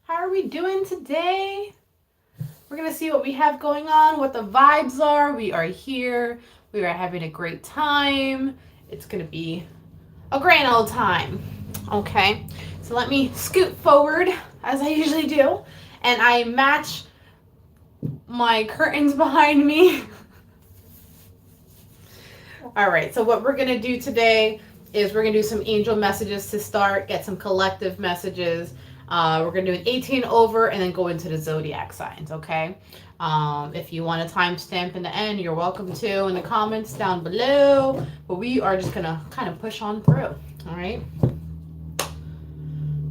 How are we doing today? We're going to see what we have going on, what the vibes are. We are here. We are having a great time. It's going to be a grand old time. Okay, so let me scoot forward as I usually do, and I match my curtains behind me. All right, so what we're going to do today is we're going to do some angel messages to start, get some collective messages. We're going to do an 18 over and then go into the zodiac signs, okay? If you want a timestamp in the end, you're welcome to in the comments down below. But we are just going to kind of push on through, all right?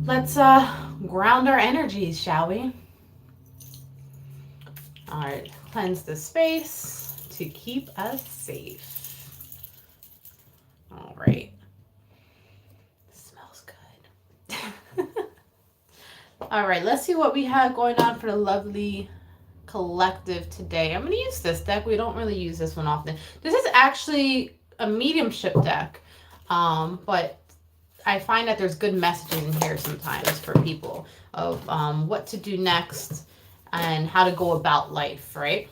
Let's ground our energies, shall we? All right, cleanse the space to keep us safe. All right. Smells good. All right, let's see what we have going on for the lovely collective today. I'm going to use this deck. We don't really use this one often. This is actually a mediumship deck, but I find that there's good messages in here sometimes for people of what to do next and how to go about life, right?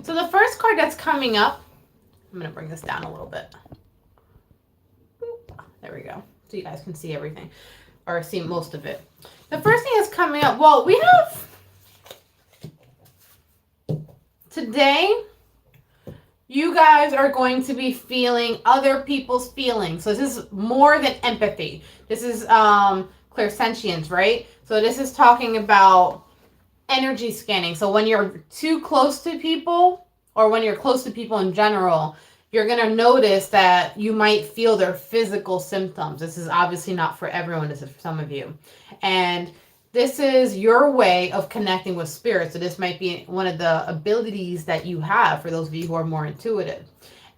So the first card that's coming up, I'm going to bring this down a little bit. There we go. So you guys can see everything, or see most of it. The first thing that's coming up, well, we have today, you guys are going to be feeling other people's feelings. So this is more than empathy. This is clairsentience, right? So this is talking about energy scanning. So when you're too close to people, or when you're close to people in general, you're going to notice that you might feel their physical symptoms. This is obviously not for everyone. This is for some of you. And this is your way of connecting with spirit. So this might be one of the abilities that you have for those of you who are more intuitive.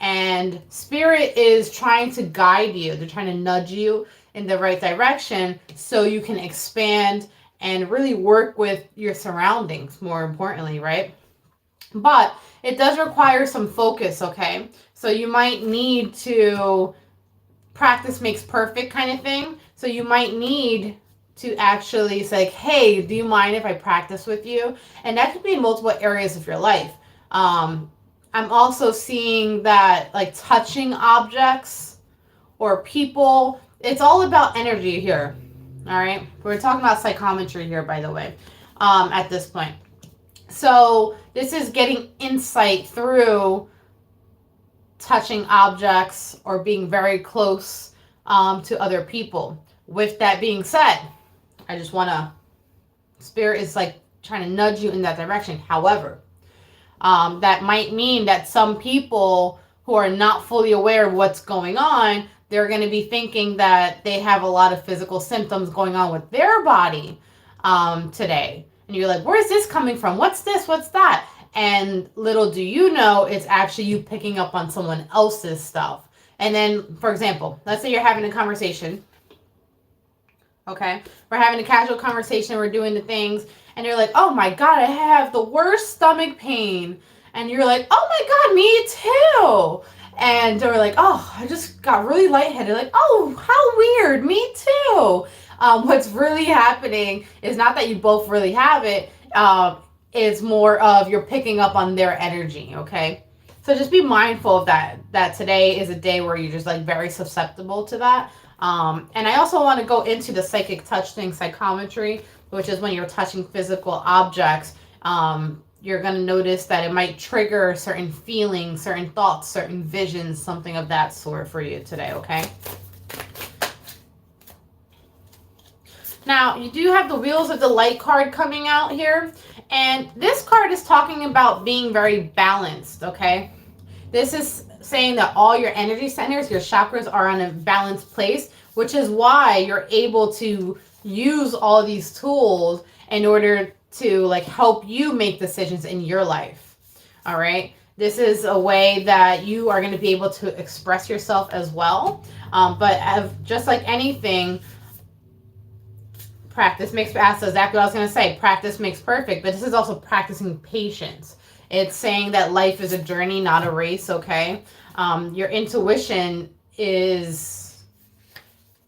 And spirit is trying to guide you. They're trying to nudge you in the right direction so you can expand and really work with your surroundings, more importantly, right? But it does require some focus, okay? So you might need to practice makes perfect kind of thing. So you might need to actually say, hey, do you mind if I practice with you? And that could be in multiple areas of your life. I'm also seeing that like touching objects or people, it's all about energy here. All right. We're talking about psychometry here, by the way, at this point. So this is getting insight through touching objects or being very close to other people. With that being said, I just want to, spirit is like trying to nudge you in that direction. However, that might mean that some people who are not fully aware of what's going on, they're going to be thinking that they have a lot of physical symptoms going on with their body today. And you're like, where's this coming from? What's this? What's that? And little do you know, it's actually you picking up on someone else's stuff. And then, for example, let's say you're having a conversation. Okay? We're having a casual conversation. We're doing the things. And you're like, oh my God, I have the worst stomach pain. And you're like, oh my God, me too. And they're like, oh, I just got really lightheaded. Like, oh, how weird. Me too. What's really happening is not that you both really have it. It's more of you're picking up on their energy, okay? So just be mindful of that today is a day where you're just like very susceptible to that. And I also want to go into the psychic touch thing, psychometry, which is when you're touching physical objects. You're going to notice that it might trigger certain feelings, certain thoughts, certain visions, something of that sort for you today, okay? Now, you do have the Wheels of the Light card coming out here. And this card is talking about being very balanced, okay? This is saying that all your energy centers, your chakras are in a balanced place, which is why you're able to use all these tools in order to like help you make decisions in your life, all right? This is a way that you are going to be able to express yourself as well. But just like anything, practice makes, that's exactly what I was going to say. Practice makes perfect, but this is also practicing patience. It's saying that life is a journey, not a race, okay? Your intuition is,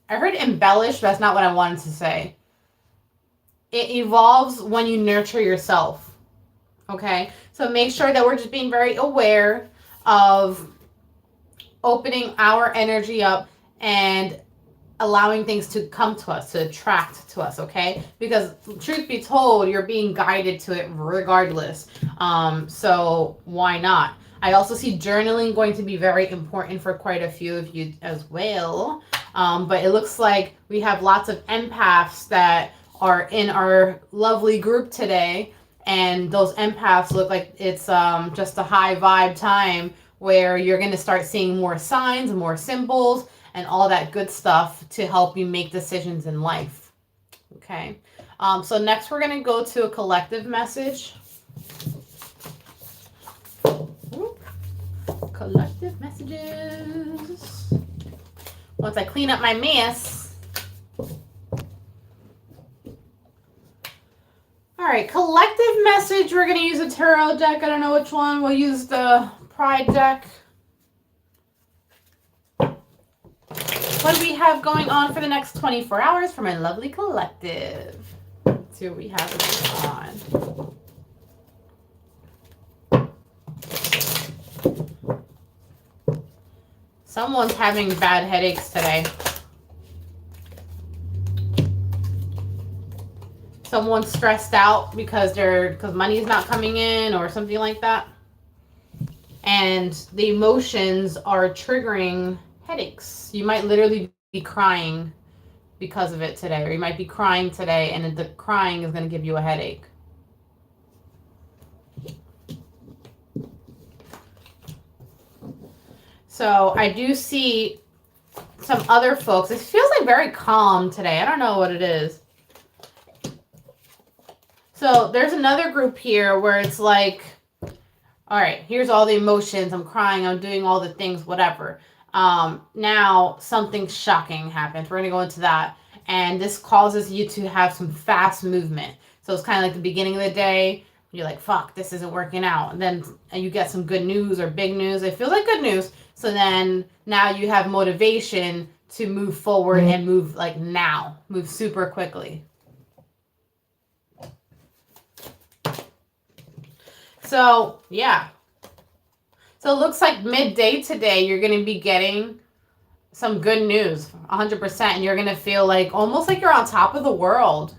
I heard embellished, but that's not what I wanted to say. it evolves when you nurture yourself. Okay? So make sure that we're just being very aware of opening our energy up and allowing things to come to us, to attract to us, okay? Because truth be told, you're being guided to it regardless. So why not? I also see journaling going to be very important for quite a few of you as well. But it looks like we have lots of empaths that are in our lovely group today. And those empaths look like it's just a high vibe time where you're going to start seeing more signs, more symbols, and all that good stuff to help you make decisions in life. Okay. So next we're going to go to a collective message. Collective messages. Once I clean up my mess. All right, collective message. We're going to use a tarot deck. I don't know which one. We'll use the Pride deck. What do we have going on for the next 24 hours for my lovely collective? Let's see what we have going on. Someone's having bad headaches today. Someone's stressed out because money's not coming in or something like that. And the emotions are triggering headaches. You might literally be crying because of it today, or you might be crying today and the crying is going to give you a headache. So I do see some other folks. It feels like very calm today. I don't know what it is. So there's another group here where it's like, all right, here's all the emotions. I'm crying. I'm doing all the things, whatever. Now something shocking happens. We're going to go into that. And this causes you to have some fast movement. So it's kind of like the beginning of the day. You're like, fuck, this isn't working out. And then you get some good news or big news. It feels like good news. So then now you have motivation to move forward and move like now. Move super quickly. So, yeah. So it looks like midday today, you're going to be getting some good news, 100%. And you're going to feel like almost like you're on top of the world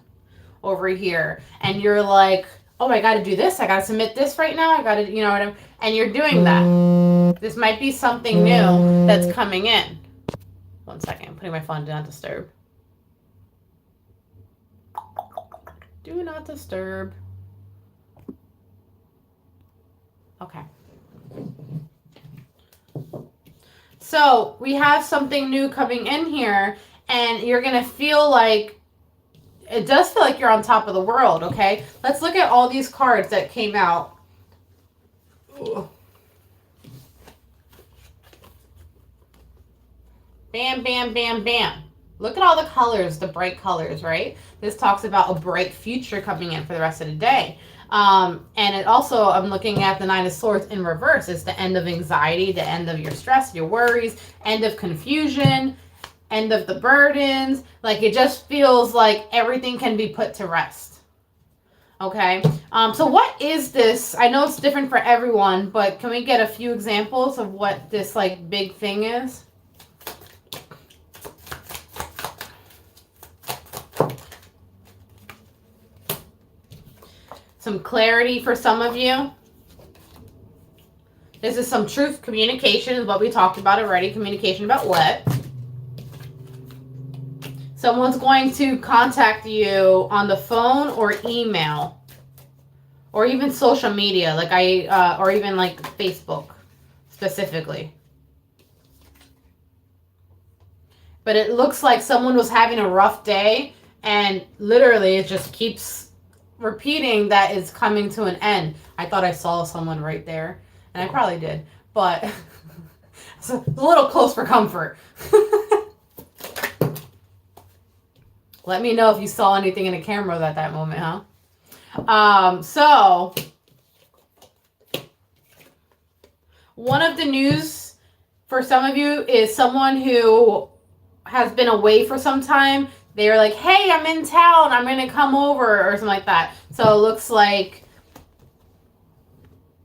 over here. And you're like, oh, I got to do this. I got to submit this right now. I got to, you know what I'm, and you're doing that. This might be something new that's coming in. 1 second. I'm putting my phone do not disturb. Do not disturb. Okay. So we have something new coming in here, and you're going to feel like, it does feel like you're on top of the world, okay? Let's look at all these cards that came out. Ooh. Bam, bam, bam, bam. Look at all the colors, the bright colors, right? This talks about a bright future coming in for the rest of the day. And it also, I'm looking at the Nine of Swords in reverse. It's the end of anxiety, the end of your stress, your worries, end of confusion, end of the burdens. Like it just feels like everything can be put to rest. Okay. So what is this? I know it's different for everyone, but can we get a few examples of what this like big thing is? Some clarity for some of you. This is some truth. Communication is what we talked about already. Communication about what? Someone's going to contact you on the phone or email, or even social media, like or even like Facebook specifically. But it looks like someone was having a rough day, and literally it just keeps repeating that it's coming to an end. I thought I saw someone right there, and I probably did, but it's a little close for comfort. Let me know if you saw anything in the camera at that moment, huh? So one of the news for some of you is someone who has been away for some time. they were like, hey, I'm in town, I'm going to come over, or something like that. So it looks like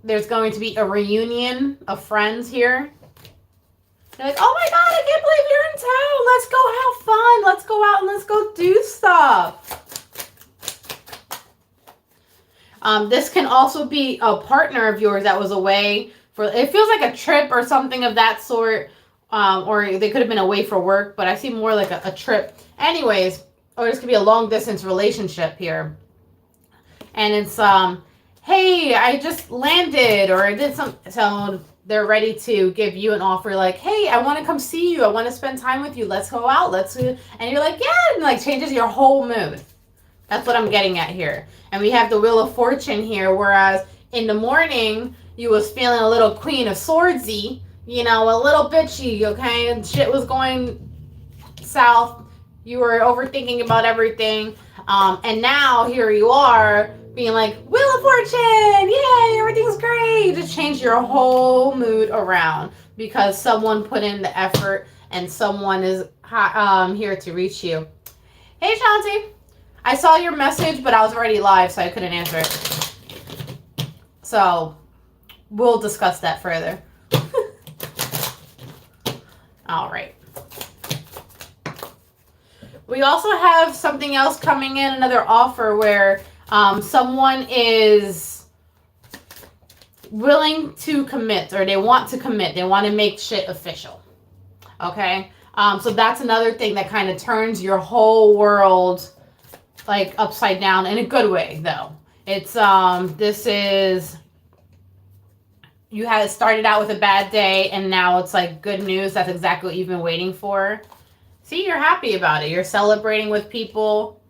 there's going to be a reunion of friends here. They're like, oh my God, I can't believe you're in town. Let's go have fun. Let's go out and let's go do stuff. This can also be a partner of yours that was away for, it feels like a trip or something of that sort. Or they could have been away for work, but I see more like a trip. Anyways, or this could be a long distance relationship here. And it's, hey, I just landed, or I did some, so they're ready to give you an offer like, hey, I want to come see you. I want to spend time with you. Let's go out. And you're like, yeah, and like changes your whole mood. That's what I'm getting at here. And we have the Wheel of Fortune here, whereas in the morning, you was feeling a little Queen of Swordsy, you know, a little bitchy, okay? And shit was going south. You were overthinking about everything. And now here you are being like, Wheel of Fortune, yay, everything's great. You just change your whole mood around because someone put in the effort and someone is here to reach you. Hey, Shanti. I saw your message, but I was already live, so I couldn't answer it. So we'll discuss that further. All right. We also have something else coming in, another offer where someone is willing to commit, or they want to commit. They want to make shit official. Okay? So that's another thing that kind of turns your whole world like upside down in a good way, though. It's this is, you had started out with a bad day and now it's like good news. That's exactly what you've been waiting for. See, you're happy about it. You're celebrating with people.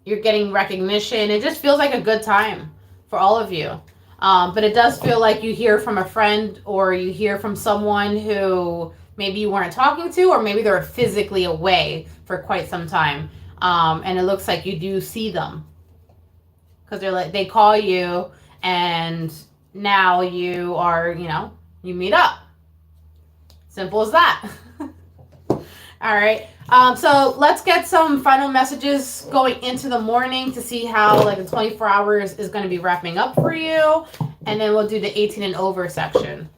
You're getting recognition. It just feels like a good time for all of you. But it does feel like you hear from a friend, or you hear from someone who maybe you weren't talking to, or maybe they're physically away for quite some time. And it looks like you do see them because they're like, they call you and now you are, you know, you meet up. Simple as that. All right. So let's get some final messages going into the morning to see how like the 24 hours is going to be wrapping up for you. And then we'll do the 18 and over section.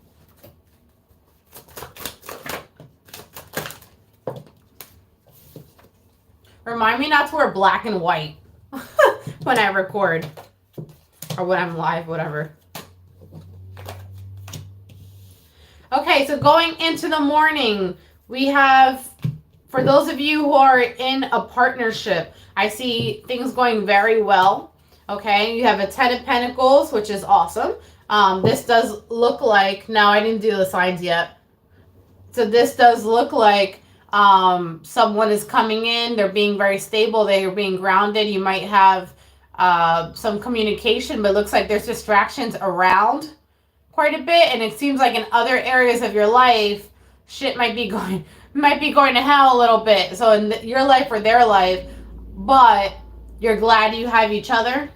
Remind me not to wear black and white when I record or when I'm live, whatever. Okay, so going into the morning, we have, for those of you who are in a partnership, I see things going very well. Okay, you have a 10 of Pentacles, which is awesome. This does look like, no, I didn't do the signs yet. So this does look like someone is coming in, they're being very stable, they are being grounded. You might have some communication, but it looks like there's distractions around quite a bit, and it seems like in other areas of your life, shit might be going to hell a little bit. So in your life or their life, but you're glad you have each other.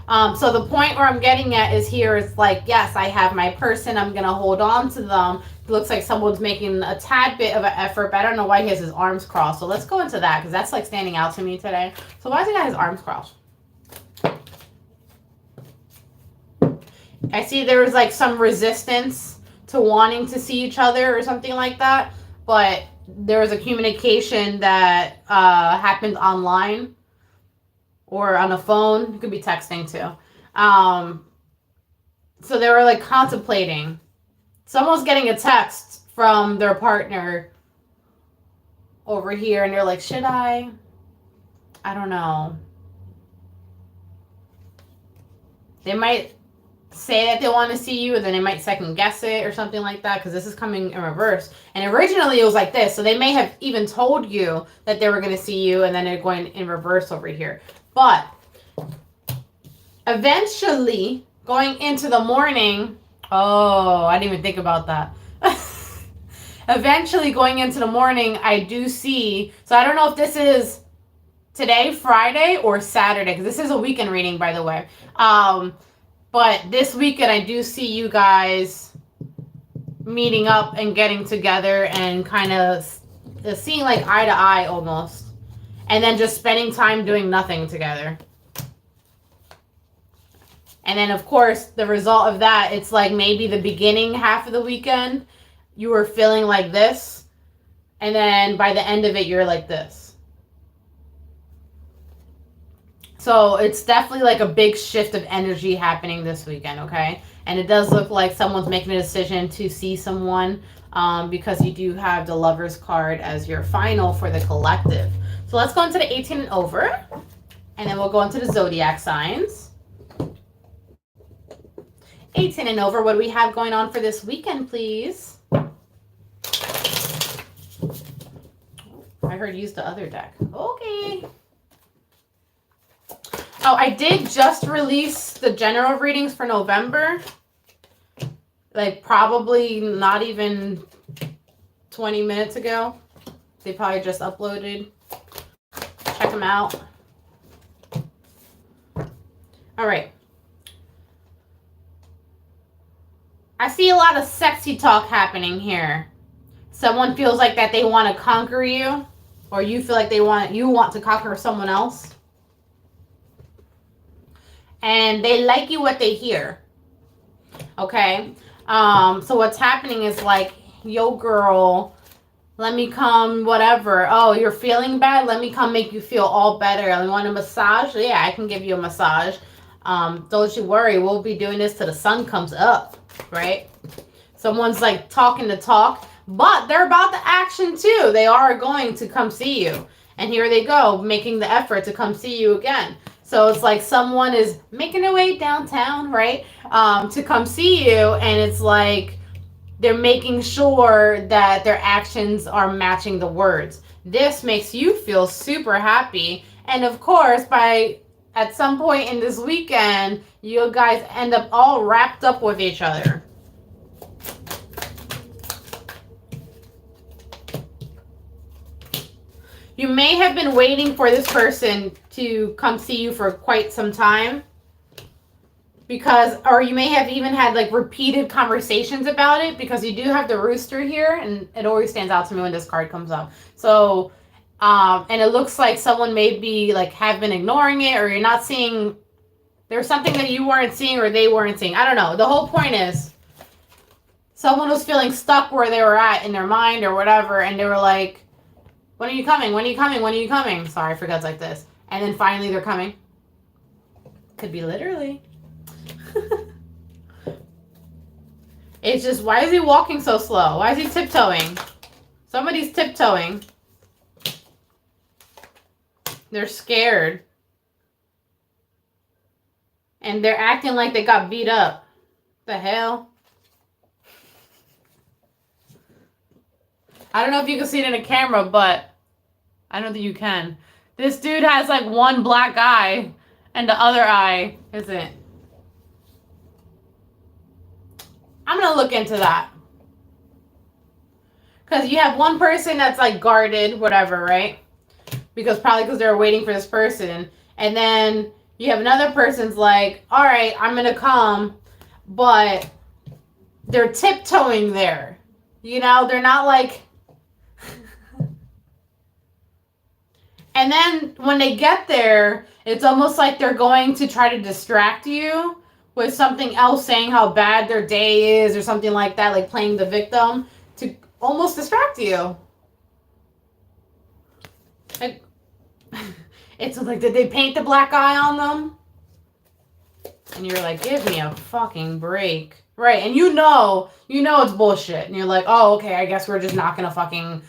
So the point where I'm getting at is here is like, yes, I have my person. I'm going to hold on to them. It looks like someone's making a tad bit of an effort, but I don't know why he has his arms crossed. So let's go into that because that's like standing out to me today. So why has he got his arms crossed? I see there was like some resistance to wanting to see each other or something like that. But there was a communication that happened online. Or on a phone. It could be texting too. So they were like contemplating. Someone's getting a text from their partner over here. And they're like, should I? I don't know. They might say that they want to see you. And then they might second guess it or something like that. Because this is coming in reverse. And originally it was like this. So they may have even told you that they were going to see you. And then they're going in reverse over here. But eventually, going into the morning, oh, I didn't even think about that. Eventually, going into the morning, I do see, so I don't know if this is today, Friday, or Saturday, because this is a weekend reading, by the way. But this weekend, I do see you guys meeting up and getting together and kind of seeing like eye to eye almost. And then just spending time doing nothing together. And then, of course, the result of that, it's like maybe the beginning half of the weekend, you were feeling like this. And then by the end of it, you're like this. So it's definitely like a big shift of energy happening this weekend, okay? And it does look like someone's making a decision to see someone because you do have the Lover's card as your final for the collective. So let's go into the 18 and over. And then we'll go into the Zodiac signs. 18 and over, what do we have going on for this weekend, please? I heard use the other deck. Okay. Oh, I did just release the general readings for November. Like probably not even 20 minutes ago. They probably just uploaded. Check them out. All right. I see a lot of sexy talk happening here. Someone feels like that they want to conquer you, or you feel like you want to conquer someone else. And they like you what they hear. Okay? So what's happening is like, yo girl, let me come whatever. Oh, you're feeling bad? Let me come make you feel all better. You want a massage? Yeah, I can give you a massage. Don't you worry, we'll be doing this till the sun comes up. Right? Someone's like talking the talk, but they're about the action too. They are going to come see you. And here they go, making the effort to come see you again. So it's like someone is making their way downtown, right? To come see you. And it's like they're making sure that their actions are matching the words. This makes you feel super happy. And of course, at some point in this weekend, you guys end up all wrapped up with each other. You may have been waiting for this person to come see you for quite some time. Or you may have even had like repeated conversations about it, because you do have the rooster here, and it always stands out to me when this card comes up. So, and it looks like someone may be like have been ignoring it, or you're not seeing, there's something that you weren't seeing or they weren't seeing. I don't know. The whole point is someone was feeling stuck where they were at in their mind or whatever, and they were like, when are you coming? When are you coming? When are you coming? Sorry, I forgot like this. And then finally they're coming. Could be literally. It's just, why is he walking so slow? Why is he tiptoeing? Somebody's tiptoeing. They're scared. And they're acting like they got beat up. The hell? I don't know if you can see it in a camera, but I don't think you can. This dude has like one black eye and the other eye isn't. I'm going to look into that. Because you have one person that's like guarded, whatever, right? Probably because they're waiting for this person. And then you have another person's like, all right, I'm going to come. But they're tiptoeing there. You know, they're not like... And then when they get there, it's almost like they're going to try to distract you with something else, saying how bad their day is or something like that, like playing the victim to almost distract you. Like, it's like, did they paint the black eye on them? And you're like, give me a fucking break. Right, and you know it's bullshit. And you're like, oh, okay, I guess we're just not going to fucking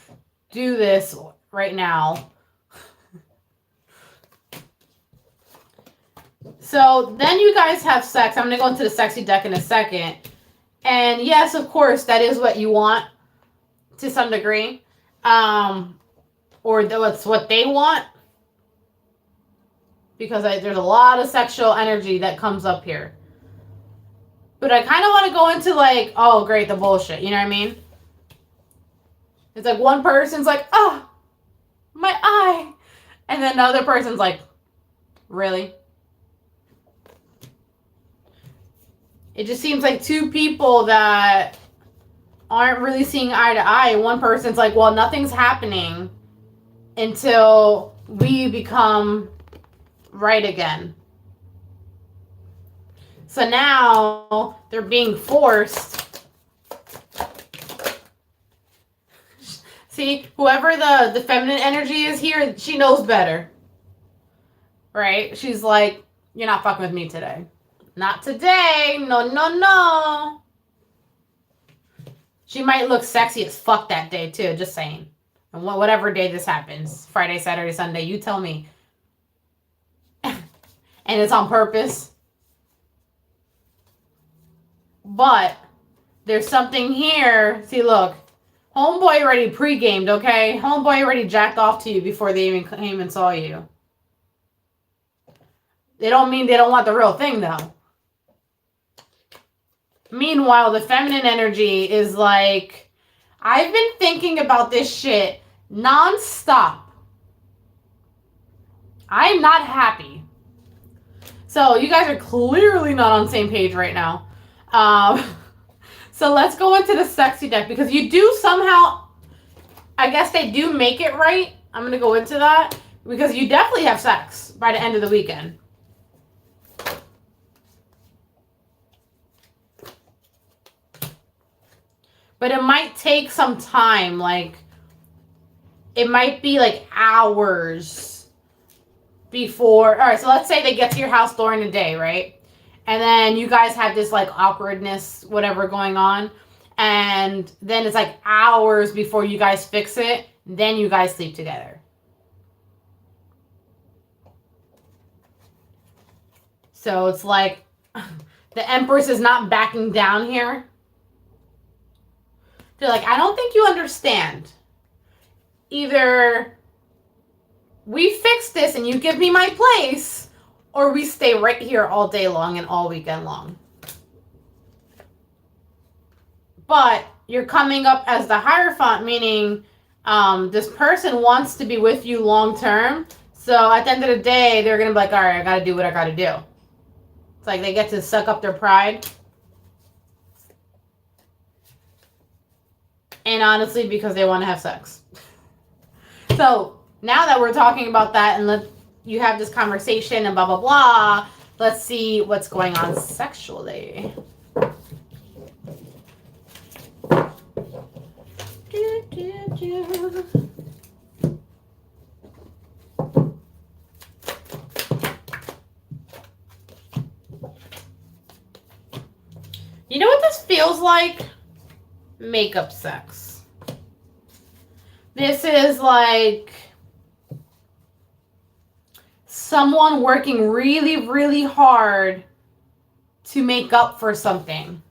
do this right now. So then you guys have sex. I'm going to go into the sexy deck in a second. And yes, of course, that is what you want to some degree. Or that's what they want. Because there's a lot of sexual energy that comes up here. But I kind of want to go into like, oh, great, the bullshit. You know what I mean? It's like one person's like, oh, my eye. And then the other person's like, really? It just seems like two people that aren't really seeing eye to eye. One person's like, well, nothing's happening until we become right again. So now they're being forced. See, whoever the feminine energy is here, she knows better. Right? She's like, you're not fucking with me today. Not today. No, no, no. She might look sexy as fuck that day, too. Just saying. And whatever day this happens. Friday, Saturday, Sunday. You tell me. And it's on purpose. But there's something here. See, look. Homeboy already pre-gamed, okay? Homeboy already jacked off to you before they even came and saw you. They don't mean they don't want the real thing, though. Meanwhile, the feminine energy is like, I've been thinking about this shit nonstop. I'm not happy. So you guys are clearly not on the same page right now. So let's go into the sexy deck because you do somehow, I guess they do make it right. I'm going to go into that because you definitely have sex by the end of the weekend. But it might take some time, like, it might be like hours before. All right, so let's say they get to your house during the day, right? And then you guys have this like awkwardness, whatever going on. And then it's like hours before you guys fix it. Then you guys sleep together. So it's like the Empress is not backing down here. They're like, I don't think you understand. Either we fix this and you give me my place, or we stay right here all day long and all weekend long. But you're coming up as the Hierophant, meaning this person wants to be with you long term. So at the end of the day, they're going to be like, all right, I got to do what I got to do. It's like they get to suck up their pride. And honestly, because they want to have sex. So now that we're talking about that and you have this conversation and blah, blah, blah, let's see what's going on sexually. You know what this feels like? Makeup sex. This is like someone working really, really hard to make up for something.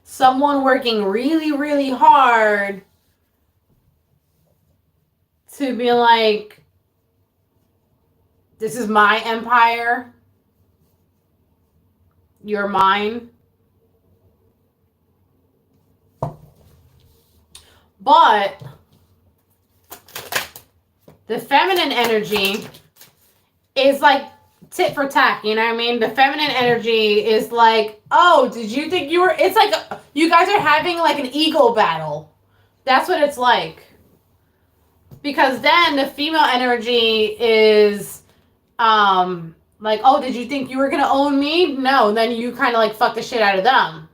Someone working really, really hard to be like, this is my empire. You're mine. But the feminine energy is like tit for tat, you know what I mean? The feminine energy is like, oh, did you think you were, it's like you guys are having like an ego battle. That's what it's like. Because then the female energy is like, oh, did you think you were going to own me? No, then you kind of like fuck the shit out of them.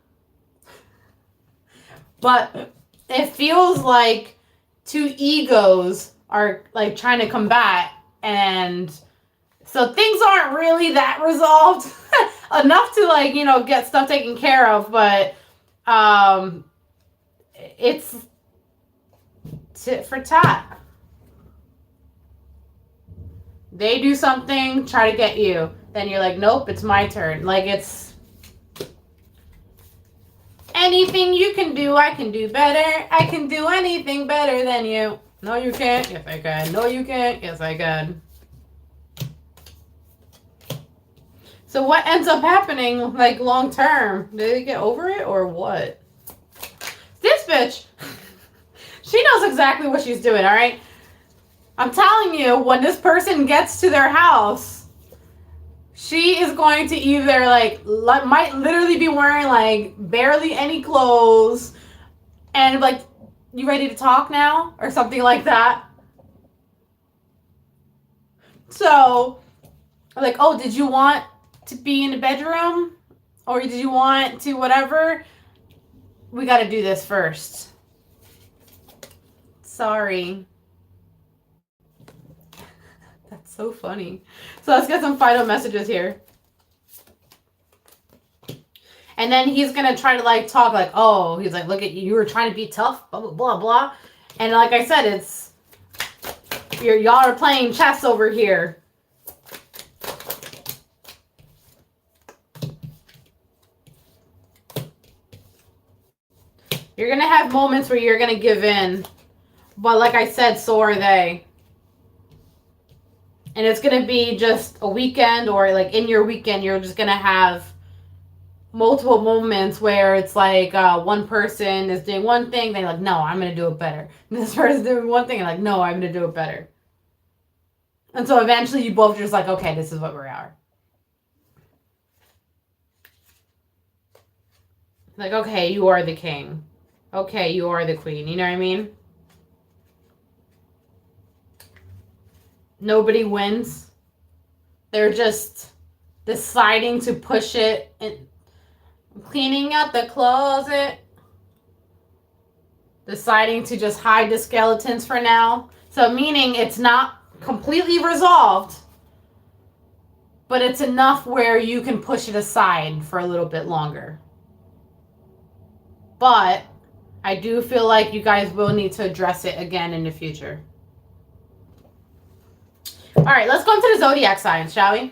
But it feels like two egos are like trying to combat, and so things aren't really that resolved enough to like, you know, get stuff taken care of, but it's tit for tat. They do something, try to get you. Then you're like, nope, it's my turn. Like, it's anything you can do, I can do better. I can do anything better than you. No, you can't. Yes, I can. No, you can't. Yes, I can. So what ends up happening, like, long term? Do they get over it or what? This bitch, she knows exactly what she's doing, all right? I'm telling you, when this person gets to their house, She is going to either like might literally be wearing like barely any clothes and like, you ready to talk now? Or something like that. So, like, oh, did you want to be in the bedroom? Or did you want to whatever? We got to do this first. Sorry. That's so funny. So let's get some final messages here. And then he's going to try to like talk like, oh, he's like, look at you. You were trying to be tough, blah, blah, blah, blah. And like I said, it's, y'all are playing chess over here. You're going to have moments where you're going to give in. But like I said, so are they. And it's going to be just a weekend, or like in your weekend, you're just going to have multiple moments where it's like one person is doing one thing, they're like, no, I'm going to do it better. And this person's doing one thing, and like, no, I'm going to do it better. And so eventually you both are just like, okay, this is what we are. Like, okay, you are the king. Okay, you are the queen. You know what I mean? Nobody wins. They're just deciding to push it and cleaning out the closet. Deciding to just hide the skeletons for now. So meaning it's not completely resolved, but it's enough where you can push it aside for a little bit longer. But I do feel like you guys will need to address it again in the future. All right, let's go into the zodiac signs, shall we?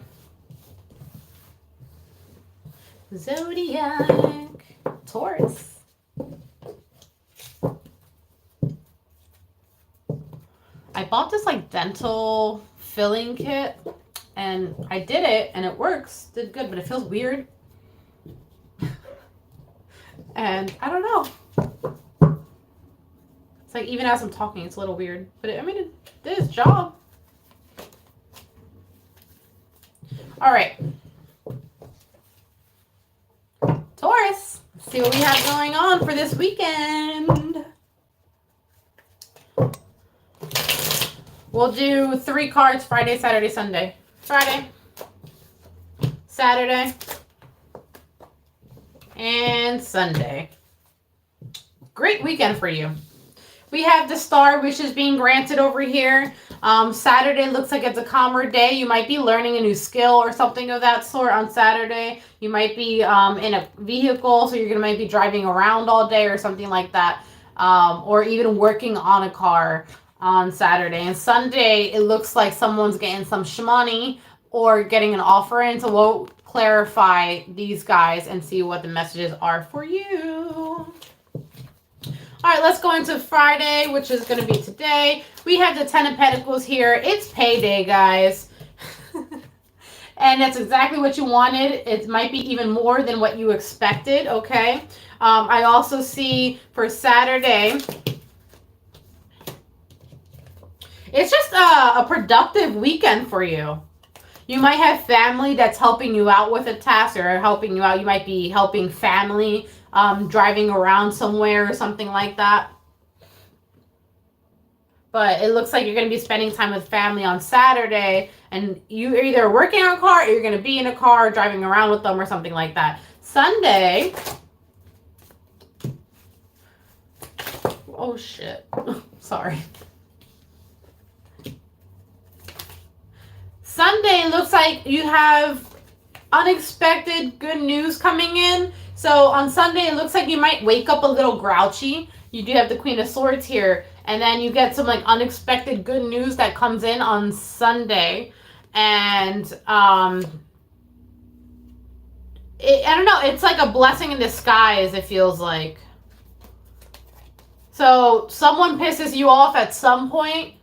Zodiac. Taurus. I bought this like dental filling kit, and I did it and it works. Did good, but it feels weird. And I don't know. It's like even as I'm talking, it's a little weird. But it did its job. All right. Taurus. Let's see what we have going on for this weekend. We'll do 3 cards Friday, Saturday, Sunday. Friday, Saturday, and Sunday. Great weekend for you. We have the star wishes being granted over here. Saturday looks like it's a calmer day. You might be learning a new skill or something of that sort on Saturday. You might be in a vehicle, so you're might be driving around all day or something like that. Or even working on a car on Saturday. And Sunday, it looks like someone's getting some shmoney or getting an offer in. So we'll clarify these guys and see what the messages are for you. All right, let's go into Friday, which is going to be today. We have the 10 of Pentacles here. It's payday, guys. And that's exactly what you wanted. It might be even more than what you expected, okay? I also see for Saturday, it's just a productive weekend for you. You might have family that's helping you out with a task or helping you out. You might be helping family, driving around somewhere or something like that. But it looks like you're going to be spending time with family on Saturday, and you're either working on a car or you're going to be in a car driving around with them or something like that. Sunday. Oh, shit. Sorry. Sunday looks like you have unexpected good news coming in. So on Sunday, it looks like you might wake up a little grouchy. You do have the Queen of Swords here. And then you get some like unexpected good news that comes in on Sunday. And I don't know. It's like a blessing in disguise, it feels like. So someone pisses you off at some point.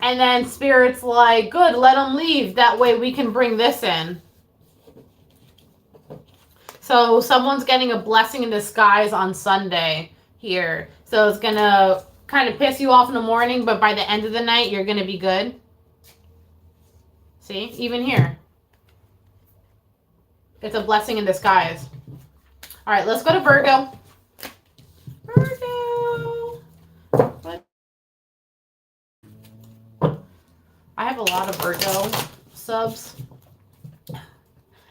And then Spirit's like, good, let them leave. That way we can bring this in. So someone's getting a blessing in disguise on Sunday here. So it's going to kind of piss you off in the morning, but by the end of the night, you're going to be good. See? Even here. It's a blessing in disguise. All right, let's go to Virgo. Virgo. I have a lot of Virgo subs.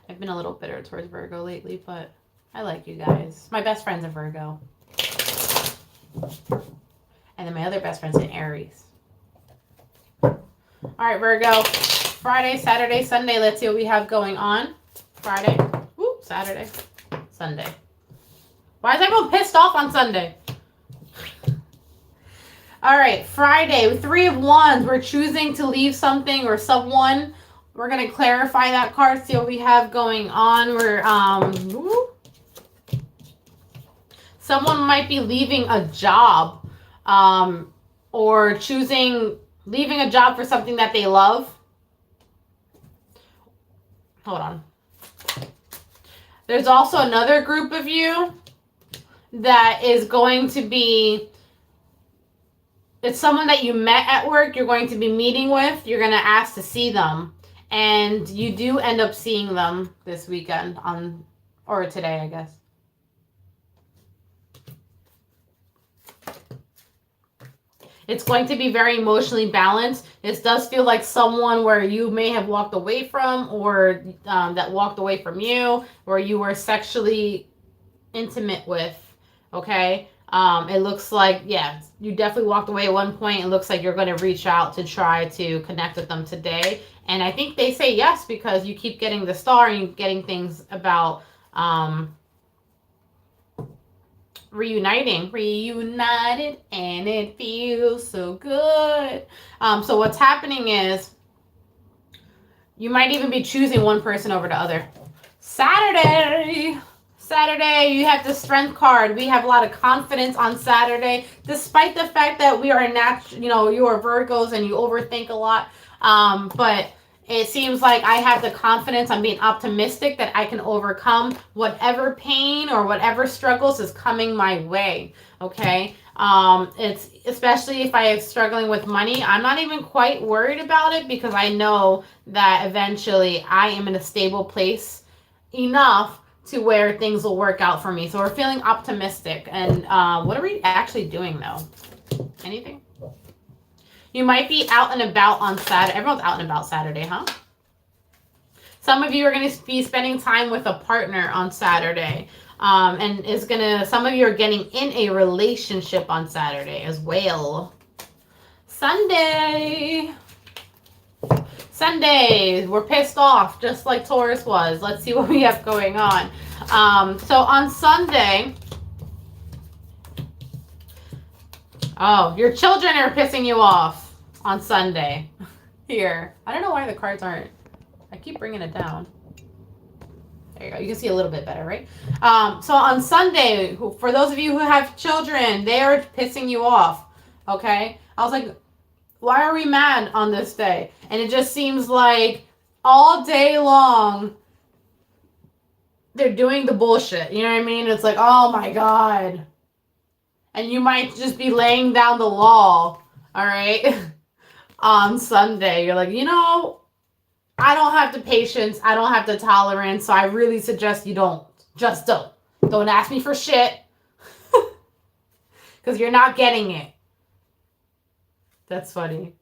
I've been a little bitter towards Virgo lately, but I like you guys. My best friend's a Virgo. And then my other best friend's an Aries. All right, Virgo. Friday, Saturday, Sunday. Let's see what we have going on. Friday. Woo, Saturday. Sunday. Why is everyone pissed off on Sunday? All right, Friday, 3 of Wands. We're choosing to leave something or someone. We're going to clarify that card, see what we have going on. Someone might be leaving a job or leaving a job for something that they love. Hold on. There's also another group of you that is going to be, it's someone that you met at work, you're going to be meeting with, you're going to ask to see them. And you do end up seeing them this weekend or today, I guess. It's going to be very emotionally balanced. This does feel like someone where you may have walked away from or that walked away from you, or you were sexually intimate with, okay? It looks like, yeah, you definitely walked away at one point. It looks like you're going to reach out to try to connect with them today. And I think they say yes because you keep getting the star and you're getting things about reunited, and it feels so good. So what's happening is you might even be choosing one person over the other. Saturday, you have the Strength card. We have a lot of confidence on Saturday, despite the fact that we are you are Virgos and you overthink a lot. But it seems like I have the confidence, I'm being optimistic that I can overcome whatever pain or whatever struggles is coming my way, okay? It's especially if I am struggling with money, I'm not even quite worried about it because I know that eventually I am in a stable place enough to where things will work out for me. So we're feeling optimistic. And what are we actually doing though? Anything? You might be out and about on Saturday. Everyone's out and about Saturday, huh? Some of you are going to be spending time with a partner on Saturday. Some of you are getting in a relationship on Saturday as well. Sunday, we're pissed off, just like Taurus was. Let's see what we have going on. So on Sunday, oh, your children are pissing you off on Sunday. Here. I don't know why the cards aren't. I keep bringing it down. There you go. You can see a little bit better, right? So on Sunday, for those of you who have children, they are pissing you off. Okay? I was like, why are we mad on this day? And it just seems like all day long, they're doing the bullshit. You know what I mean? It's like, oh my God. And you might just be laying down the law, all right, on Sunday. You're like, I don't have the patience. I don't have the tolerance. So I really suggest you don't. Just don't. Don't ask me for shit. Because you're not getting it. That's funny.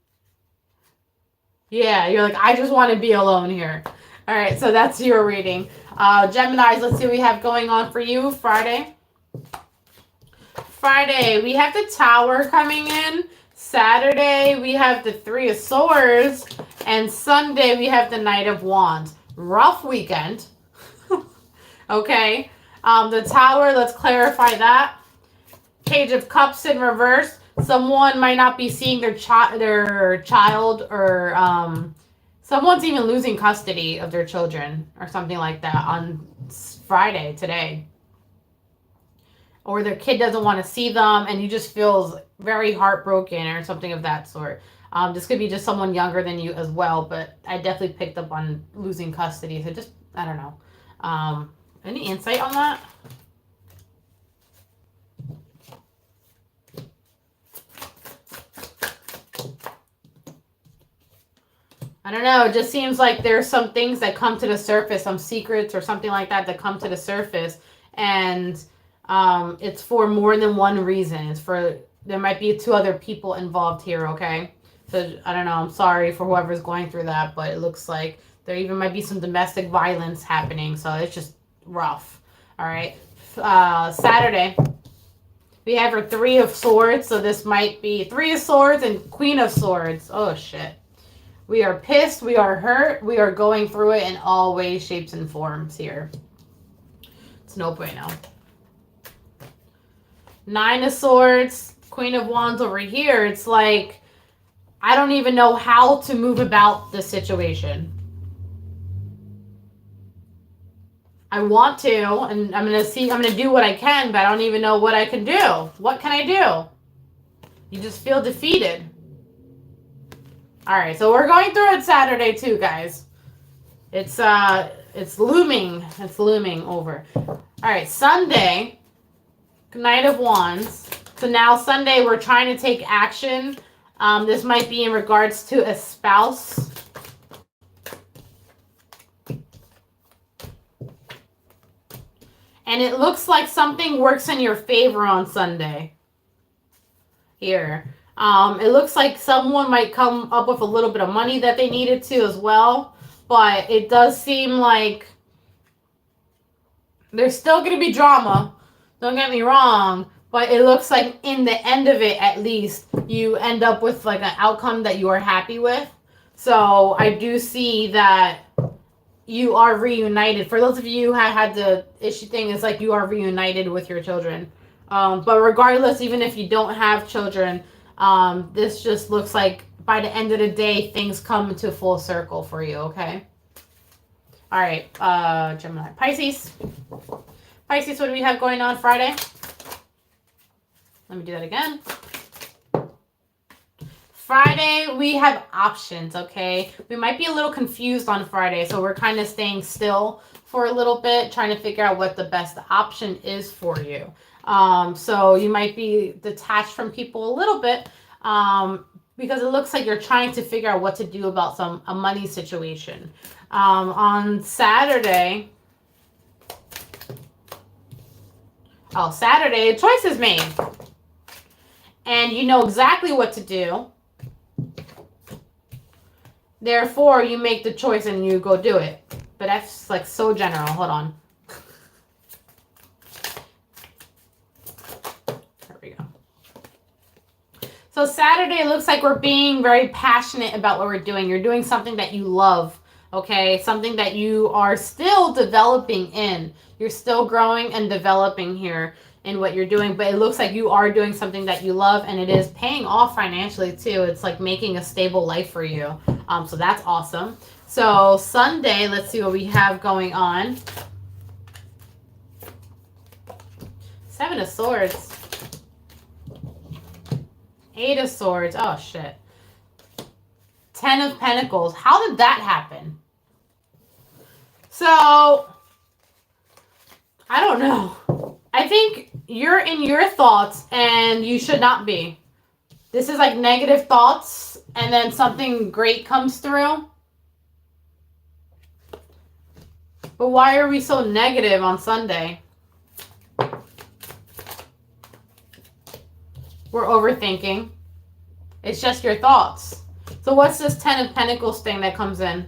Yeah, you're like, I just want to be alone here. All right, so that's your reading. Geminis, let's see what we have going on for you Friday. Friday, we have the Tower coming in. Saturday, we have the Three of Swords. And Sunday, we have the Knight of Wands. Rough weekend. Okay. The Tower, let's clarify that. Page of Cups in reverse. Someone might not be seeing their child, or someone's even losing custody of their children or something like that on Friday, today. Or their kid doesn't want to see them and you just feel very heartbroken or something of that sort. This could be just someone younger than you as well, but I definitely picked up on losing custody. So just, I don't know. Any insight on that? I don't know. It just seems like there's some things that come to the surface, some secrets or something like that come to the surface. And it's for more than one reason. There might be 2 other people involved here, okay? So I don't know. I'm sorry for whoever's going through that, but it looks like there even might be some domestic violence happening. So it's just rough. All right. Saturday, we have our 3 of Swords. So this might be 3 of Swords and Queen of Swords. Oh, shit. We are pissed. We are hurt. We are going through it in all ways, shapes, and forms here. It's no bueno. 9 of Swords, Queen of Wands over here. It's like, I don't even know how to move about this situation. I want to, and I'm going to do what I can, but I don't even know what I can do. What can I do? You just feel defeated. All right, so we're going through it Saturday too, guys. It's looming. It's looming over. All right, Sunday, Knight of Wands. So now Sunday, we're trying to take action. This might be in regards to a spouse. And it looks like something works in your favor on Sunday. Here. It looks like someone might come up with a little bit of money that they needed to as well. But it does seem like there's still going to be drama. Don't get me wrong. But it looks like in the end of it, at least, you end up with like an outcome that you are happy with. So I do see that you are reunited. For those of you who had the issue thing, it's like you are reunited with your children. But regardless, even if you don't have children, this just looks like by the end of the day, things come to full circle for you, okay? All right, Gemini. Pisces. Pisces, what do we have going on Friday? Let me do that again. Friday, we have options, okay? We might be a little confused on Friday, so we're kind of staying still for a little bit, trying to figure out what the best option is for you. So you might be detached from people a little bit because it looks like you're trying to figure out what to do about a money situation. On Saturday, Saturday, a choice is made. And you know exactly what to do. Therefore, you make the choice and you go do it. But that's like so general. Hold on. There we go. So Saturday looks like we're being very passionate about what we're doing. You're doing something that you love, okay? Something that you are still developing in. You're still growing and developing here in what you're doing, but it looks like you are doing something that you love, and it is paying off financially too. It's like making a stable life for you. So that's awesome. So Sunday, let's see what we have going on. 7 of Swords. 8 of Swords. Oh, shit. 10 of Pentacles. How did that happen? So, I don't know. I think you're in your thoughts and you should not be. This is like negative thoughts and then something great comes through. But why are we so negative on Sunday? We're overthinking. It's just your thoughts. So what's this 10 of Pentacles thing that comes in?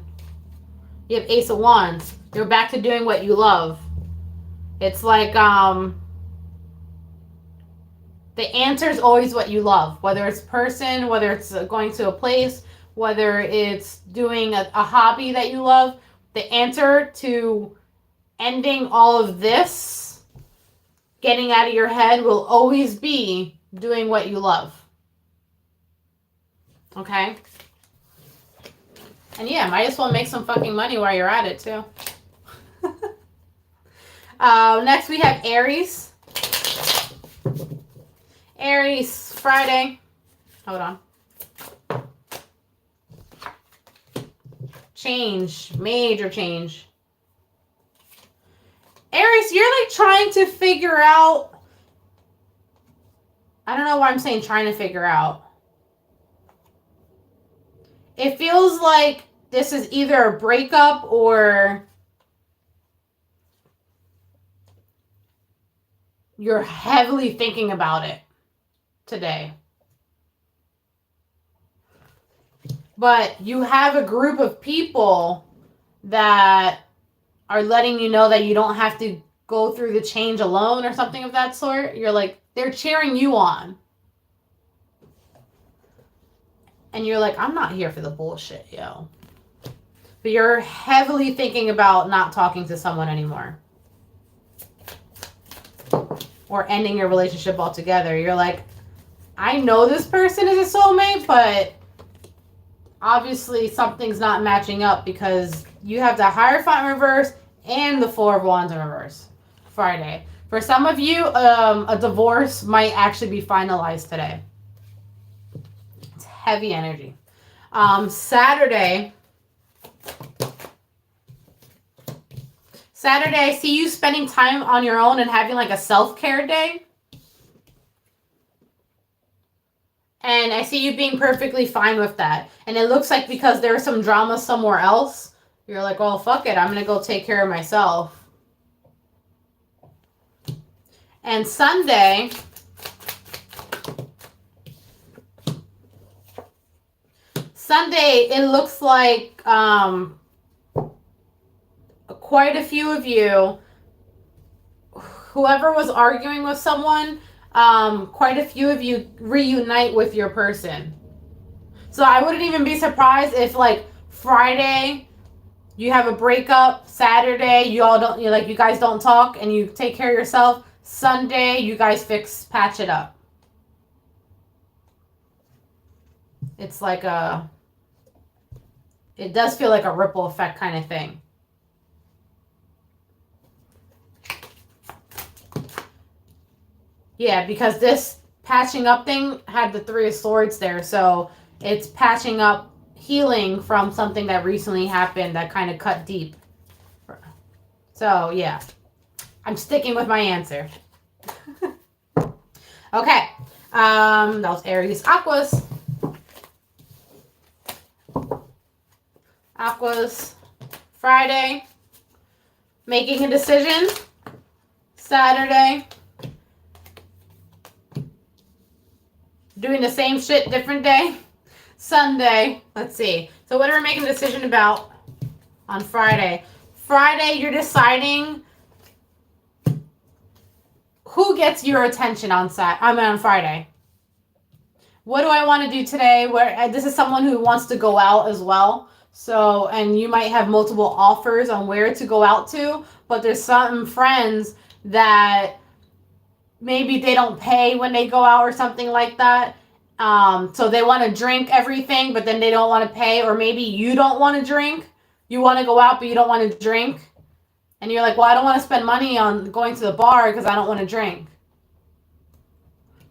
You have Ace of Wands. You're back to doing what you love. It's like, the answer is always what you love. Whether it's person, whether it's going to a place, whether it's doing a hobby that you love. The answer to ending all of this, getting out of your head, will always be doing what you love. Okay? And yeah, might as well make some fucking money while you're at it, too. Next, we have Aries. Aries, Friday. Hold on. Change. Major change. Aries, you're like trying to figure out. I don't know why I'm saying trying to figure out. It feels like this is either a breakup or you're heavily thinking about it today. But you have a group of people that are letting you know that you don't have to go through the change alone or something of that sort. You're like, they're cheering you on. And you're like, I'm not here for the bullshit, yo. But you're heavily thinking about not talking to someone anymore. Or ending your relationship altogether. You're like, I know this person is a soulmate, but obviously something's not matching up because you have the Hierophant in reverse and the Four of Wands in reverse Friday. For some of you, a divorce might actually be finalized today. It's heavy energy. Saturday, I see you spending time on your own and having like a self-care day. And I see you being perfectly fine with that. And it looks like because there's some drama somewhere else, you're like, well, fuck it. I'm going to go take care of myself. And Sunday, it looks like quite a few of you, whoever was arguing with someone, quite a few of you reunite with your person. So I wouldn't even be surprised if like Friday you have a breakup, Saturday you guys don't talk and you take care of yourself, Sunday you guys patch it up. It's like it does feel like a ripple effect kind of thing. Yeah, because this patching up thing had the Three of Swords there. So it's patching up, healing from something that recently happened that kind of cut deep. So, yeah. I'm sticking with my answer. Okay. That was Aries. Aquas. Friday. Making a decision. Saturday. Doing the same shit, different day. Sunday, let's see. So what are we making a decision about on Friday? Friday, you're deciding who gets your attention on Friday. What do I want to do today? This is someone who wants to go out as well. So, and you might have multiple offers on where to go out to, but there's some friends that maybe they don't pay when they go out or something like that. So they want to drink everything, but then they don't want to pay. Or maybe you don't want to drink. You want to go out, but you don't want to drink. And you're like, well, I don't want to spend money on going to the bar because I don't want to drink.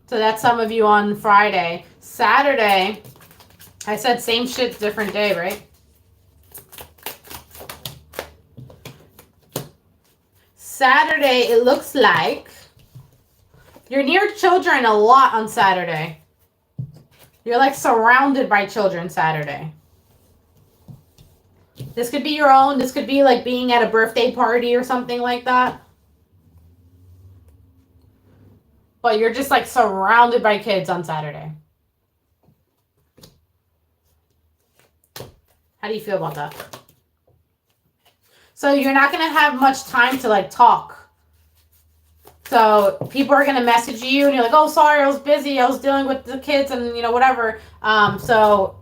So that's some of you on Friday. Saturday, I said same shit, different day, right? Saturday, it looks like you're near children a lot on Saturday. You're like surrounded by children Saturday. This could be your own. This could be like being at a birthday party or something like that. But you're just like surrounded by kids on Saturday. How do you feel about that? So you're not going to have much time to like talk. So people are going to message you and you're like, oh, sorry, I was busy. I was dealing with the kids and, whatever. So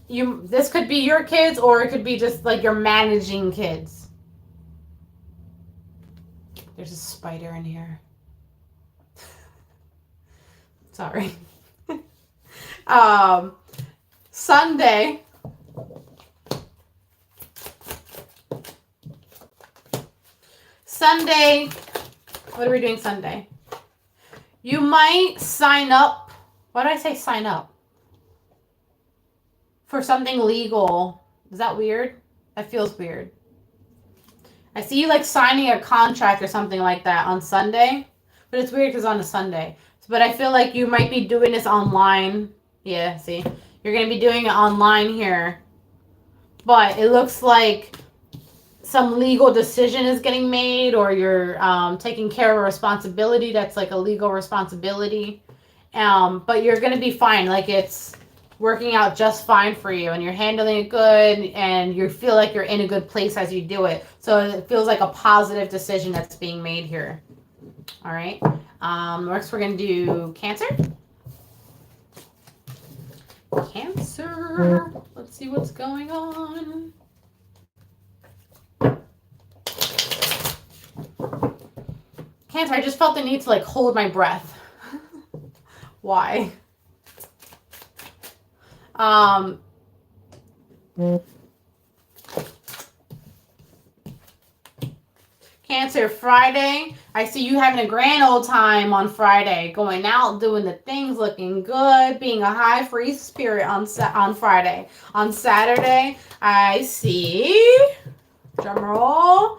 this could be your kids or it could be just like you're managing kids. There's a spider in here. Sorry. Sunday. What are we doing Sunday? You might sign up. Why did I say sign up? For something legal. Is that weird? That feels weird. I see you like signing a contract or something like that on Sunday. But it's weird because on a Sunday. But I feel like you might be doing this online. Yeah, see? You're going to be doing it online here. but it looks like some legal decision is getting made, or you're taking care of a responsibility that's like a legal responsibility. But you're going to be fine. Like it's working out just fine for you, and you're handling it good, and you feel like you're in a good place as you do it. So it feels like a positive decision that's being made here. All right. Next, we're going to do Cancer. Cancer. Let's see what's going on. Cancer, I just felt the need to like hold my breath. Why? Cancer, Friday. I see you having a grand old time on Friday. Going out, doing the things, looking good, being a high free spirit on Friday. On Saturday, I see, drum roll.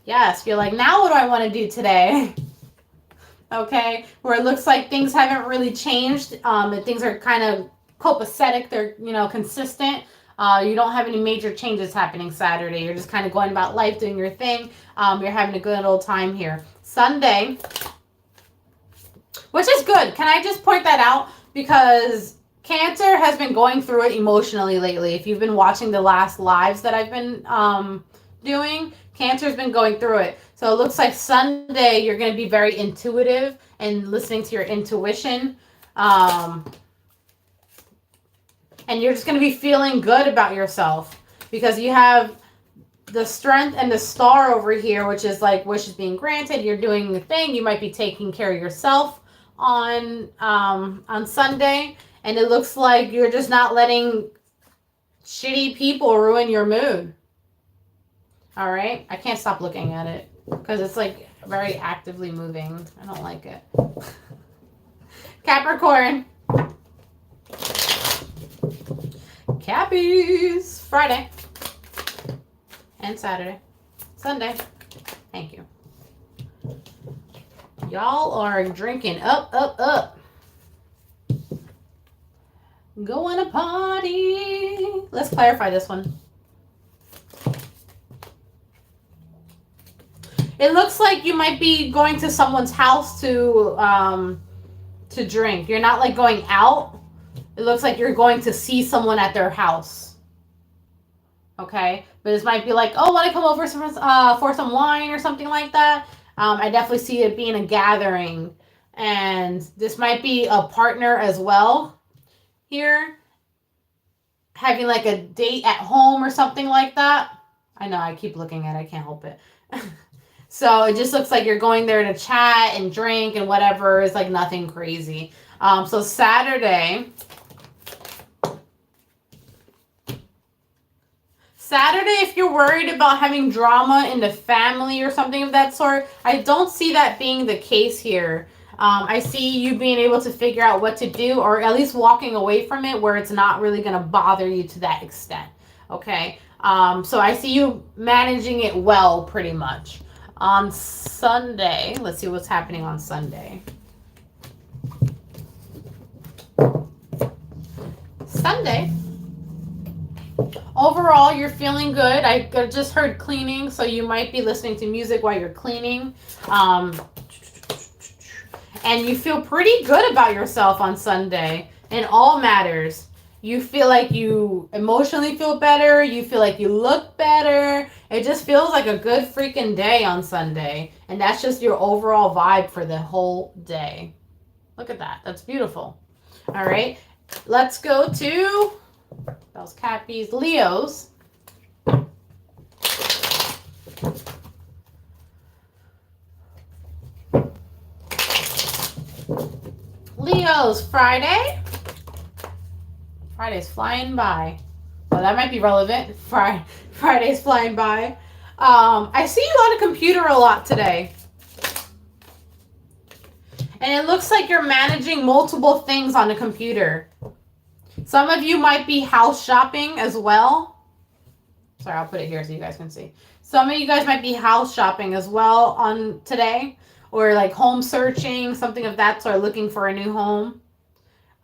Yes, you're like, now what do I want to do today? Okay, where it looks like things haven't really changed. And things are kind of copacetic. They're, consistent. You don't have any major changes happening Saturday. You're just kind of going about life, doing your thing. You're having a good old time here. Sunday, which is good. Can I just point that out? Because Cancer has been going through it emotionally lately. If you've been watching the last lives that I've been doing, Cancer's been going through it. So it looks like Sunday you're going to be very intuitive and listening to your intuition. And you're just going to be feeling good about yourself because you have the strength and the star over here, which is like wishes being granted. You're doing the thing. You might be taking care of yourself on Sunday. And it looks like you're just not letting shitty people ruin your mood. All right. I can't stop looking at it because it's like very actively moving. I don't like it. Capricorn. Cappies. Friday. And Saturday. Sunday. Thank you. Y'all are drinking up, up, up. Going to party. Let's clarify this one. It looks like you might be going to someone's house to drink. You're not like going out. It looks like you're going to see someone at their house. Okay? But this might be like, oh, want to come over for some wine or something like that. I definitely see it being a gathering. And this might be a partner as well here. Having like a date at home or something like that. I know, I keep looking at it. I can't help it. So it just looks like you're going there to chat and drink and whatever. It's like nothing crazy. So Saturday, if you're worried about having drama in the family or something of that sort, I don't see that being the case here. I see you being able to figure out what to do, or at least walking away from it where it's not really going to bother you to that extent. Okay. So I see you managing it well, pretty much. On Sunday, let's see what's happening on Sunday. Sunday. Overall, you're feeling good. I just heard cleaning, so you might be listening to music while you're cleaning. And you feel pretty good about yourself on Sunday in all matters. You feel like you emotionally feel better. You feel like you look better. It just feels like a good freaking day on Sunday. And that's just your overall vibe for the whole day. Look at that. That's beautiful. All right. Let's go to those Cappies. Leos. Leos, Friday. Friday's flying by. Well, that might be relevant. Friday's flying by. I see you on a computer a lot today. And it looks like you're managing multiple things on the computer. Some of you might be house shopping as well. Sorry, I'll put it here so you guys can see. Some of you guys might be house shopping as well on today. Or like home searching, something of that sort, looking for a new home.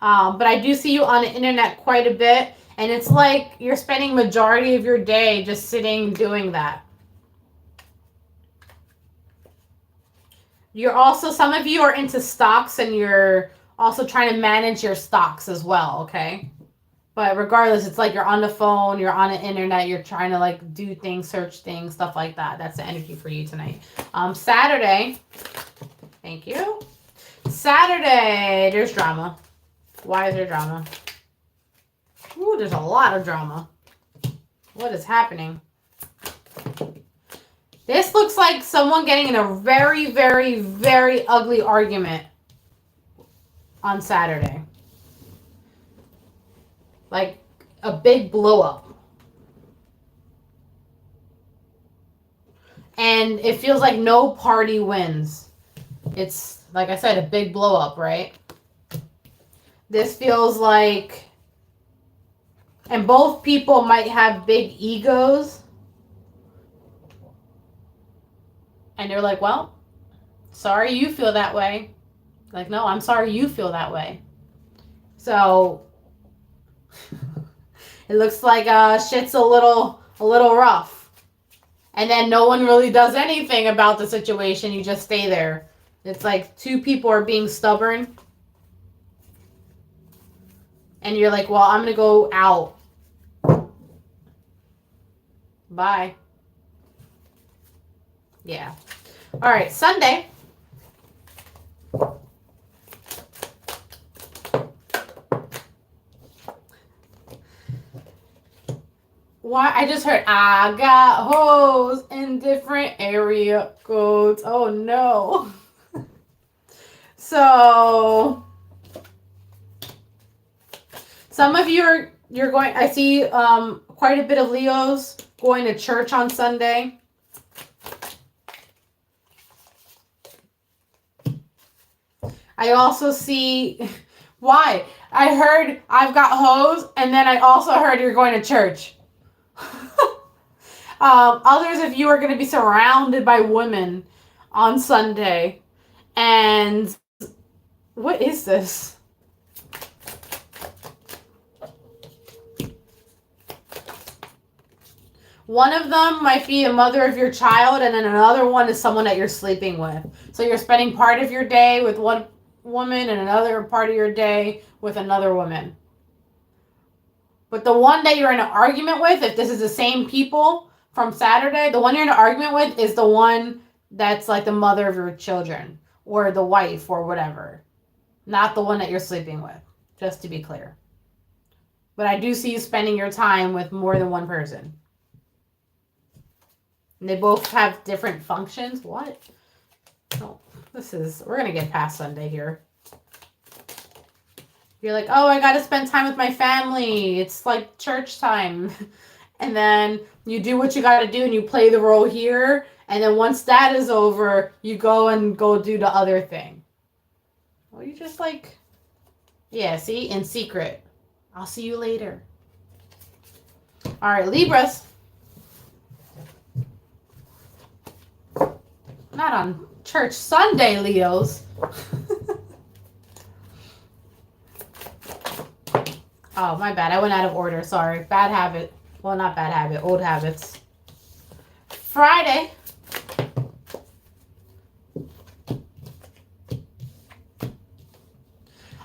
But I do see you on the internet quite a bit. And it's like you're spending majority of your day just sitting doing that. You're also, some of you are into stocks and you're also trying to manage your stocks as well, okay? But regardless, it's like you're on the phone, you're on the internet, you're trying to like do things, search things, stuff like that. That's the energy for you tonight. Saturday, thank you. Saturday, there's drama. Why is there drama? Ooh, there's a lot of drama. What is happening? This looks like someone getting in a very, very, very ugly argument on Saturday. Like a big blow up. And it feels like no party wins. It's, like I said, a big blow up, right? This feels like, and both people might have big egos. And they're like, well, sorry you feel that way. Like, no, I'm sorry you feel that way. So it looks like shit's a little rough. And then no one really does anything about the situation. You just stay there. It's like two people are being stubborn. And you're like, well, I'm going to go out. Bye. Yeah. All right, Sunday. Why? I just heard, I got hoes in different area codes. Oh, no. So, some of you you're going, I see quite a bit of Leos going to church on Sunday. I also see, why? I heard I've got hoes, and then I also heard you're going to church. Others of you are going to be surrounded by women on Sunday. And what is this? One of them might be a mother of your child, and then another one is someone that you're sleeping with. So you're spending part of your day with one woman and another part of your day with another woman. But the one that you're in an argument with, if this is the same people from Saturday, the one you're in an argument with is the one that's like the mother of your children or the wife or whatever. Not the one that you're sleeping with, just to be clear. But I do see you spending your time with more than one person. And they both have different functions. What? Oh, we're going to get past Sunday here. You're like, oh, I got to spend time with my family. It's like church time. And then you do what you got to do and you play the role here. And then once that is over, you go do the other thing. Well, you just like, yeah, see, in secret. I'll see you later. All right, Libras. Not on church Sunday, Leos. Oh, my bad. I went out of order. Sorry. Bad habit. Well, not bad habit. Old habits. Friday.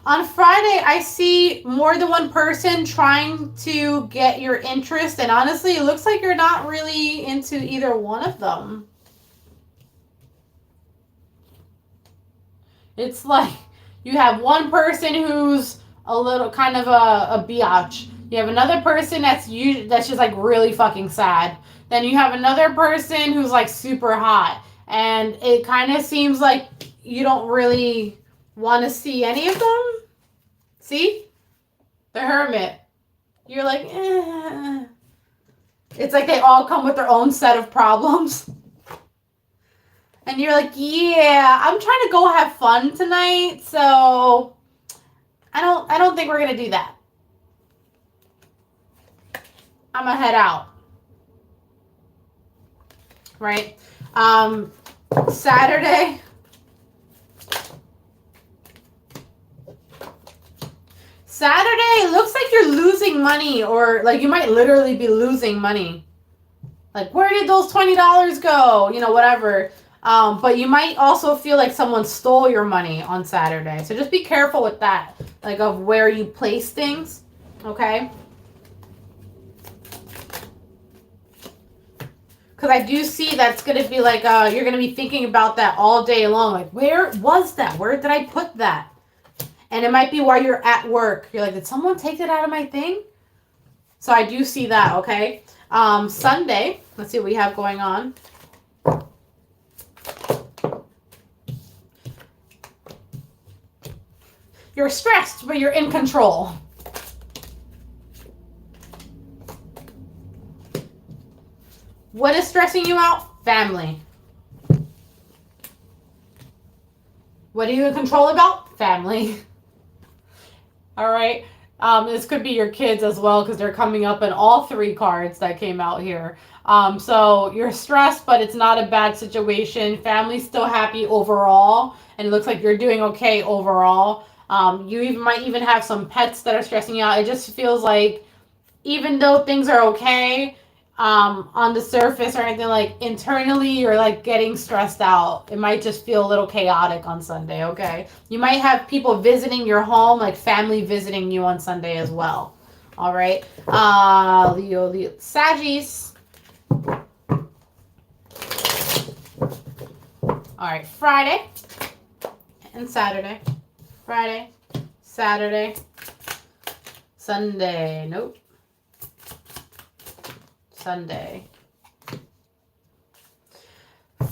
On Friday, I see more than one person trying to get your interest. And honestly, it looks like you're not really into either one of them. It's like you have one person who's a little kind of a biatch. You have another person that's just like really fucking sad. Then you have another person who's like super hot. And it kind of seems like you don't really want to see any of them. See? The Hermit. You're like, eh. It's like they all come with their own set of problems. And you're like, yeah, I'm trying to go have fun tonight, so I don't think we're gonna do that. I'm gonna head out. Right? Saturday, looks like you're losing money, or like you might literally be losing money. Like, where did those $20 go? You know, whatever. But you might also feel like someone stole your money on Saturday. So just be careful with that, like of where you place things, okay? Because I do see that's going to be like, you're going to be thinking about that all day long. Like, where was that? Where did I put that? And it might be while you're at work. You're like, did someone take it out of my thing? So I do see that, okay? Sunday, let's see what we have going on. You're stressed, but you're in control. What is stressing you out? Family. What are you in control about? Family. All right. This could be your kids as well because they're coming up in all three cards that came out here. So you're stressed, but it's not a bad situation. Family's still happy overall, and it looks like you're doing okay overall. You might even have some pets that are stressing you out. It just feels like even though things are okay, on the surface or anything, like internally you're like getting stressed out. It might just feel a little chaotic on Sunday, okay? You might have people visiting your home, like family visiting you on Sunday as well. All right. Leo, Saggies. All right, Friday and Saturday. Friday, Saturday, Sunday. Nope. Sunday.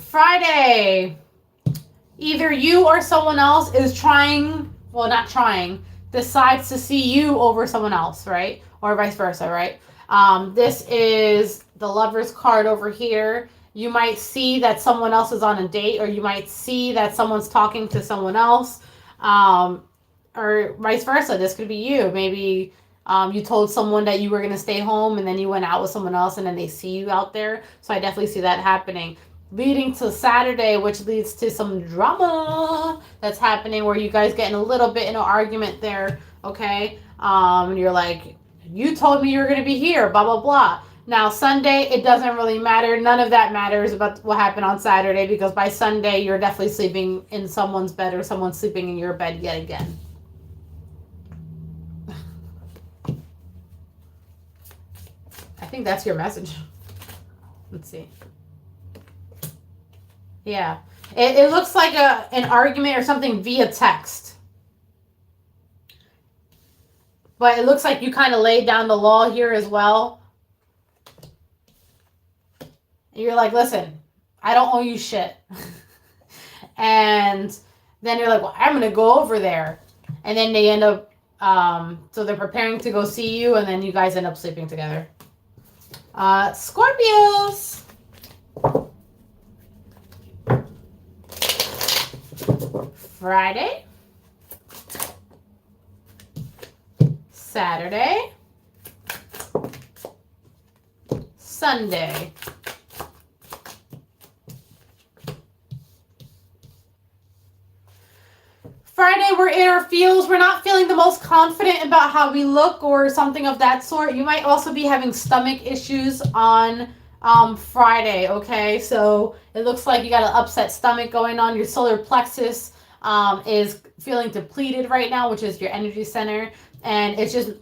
Friday. Either you or someone else is trying, well, not trying, decides to see you over someone else, right? Or vice versa, right? This is the Lover's card over here. You might see that someone else is on a date, or you might see that someone's talking to someone else, or vice versa. This could be you. Maybe you told someone that you were going to stay home and then you went out with someone else and then they see you out there. So I definitely see that happening. Leading to Saturday, which leads to some drama that's happening where you guys get in a little bit in an argument there, okay? And you're like, you told me you were going to be here, blah, blah, blah. Now, Sunday, it doesn't really matter. None of that matters about what happened on Saturday because by Sunday, you're definitely sleeping in someone's bed or someone's sleeping in your bed yet again. I think that's your message. Let's see. Yeah. It looks like an argument or something via text. But it looks like you kind of laid down the law here as well. And you're like, listen, I don't owe you shit. And then you're like, well, I'm going to go over there. And then they end up, so they're preparing to go see you, and then you guys end up sleeping together. Scorpios. Friday. Saturday. Sunday. Friday, we're in our feels. We're not feeling the most confident about how we look or something of that sort. You might also be having stomach issues on Friday, okay? So it looks like you got an upset stomach going on. Your solar plexus is feeling depleted right now, which is your energy center. And it's just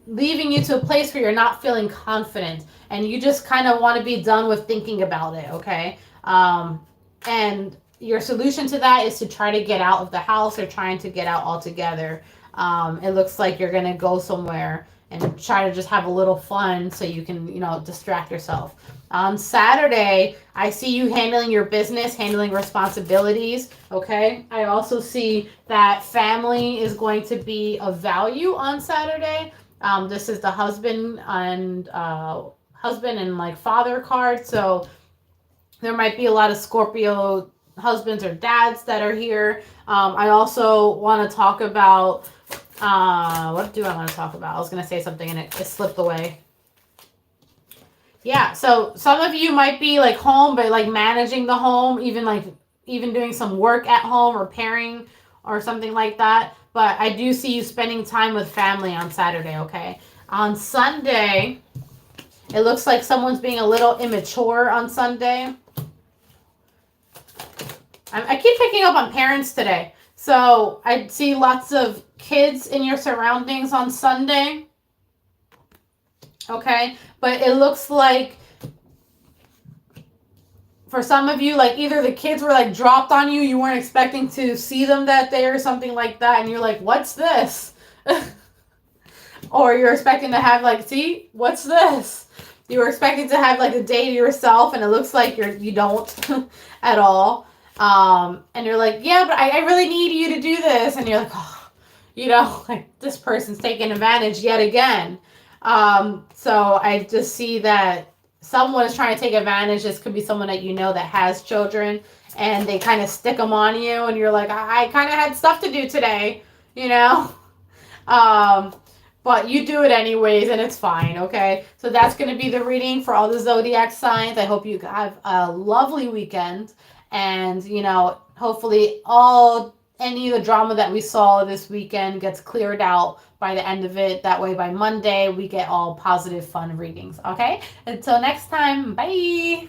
leaving you to a place where you're not feeling confident. And you just kind of want to be done with thinking about it, okay? And your solution to that is to try to get out of the house or trying to get out altogether. It looks like you're going to go somewhere and try to just have a little fun so you can, distract yourself. On Saturday, I see you handling your business, handling responsibilities, okay? I also see that family is going to be of value on Saturday. This is the husband and like father card. So there might be a lot of Scorpio husbands or dads that are here. I also want to talk about, what do I want to talk about? I was going to say something and it slipped away. Yeah, so some of you might be like home, but like managing the home, even doing some work at home, repairing or something like that. But I do see you spending time with family on Saturday, okay? On Sunday, it looks like someone's being a little immature on Sunday. I keep picking up on parents today. So I see lots of kids in your surroundings on Sunday. Okay? But it looks like for some of you, like either the kids were like dropped on you, you weren't expecting to see them that day or something like that, and you're like, what's this? Or you're expecting to have like, see, what's this? You were expecting to have like a day to yourself, and it looks like you don't at all. And you're like, yeah, but I really need you to do this. And you're like, oh, like this person's taking advantage yet again. So I just see that someone is trying to take advantage. This could be someone that you know that has children, and they kind of stick them on you, and you're like, I kind of had stuff to do today, But you do it anyways, and it's fine, okay? So that's going to be the reading for all the Zodiac signs. I hope you have a lovely weekend, and, hopefully any of the drama that we saw this weekend gets cleared out by the end of it. That way by Monday, we get all positive, fun readings, okay? Until next time, bye!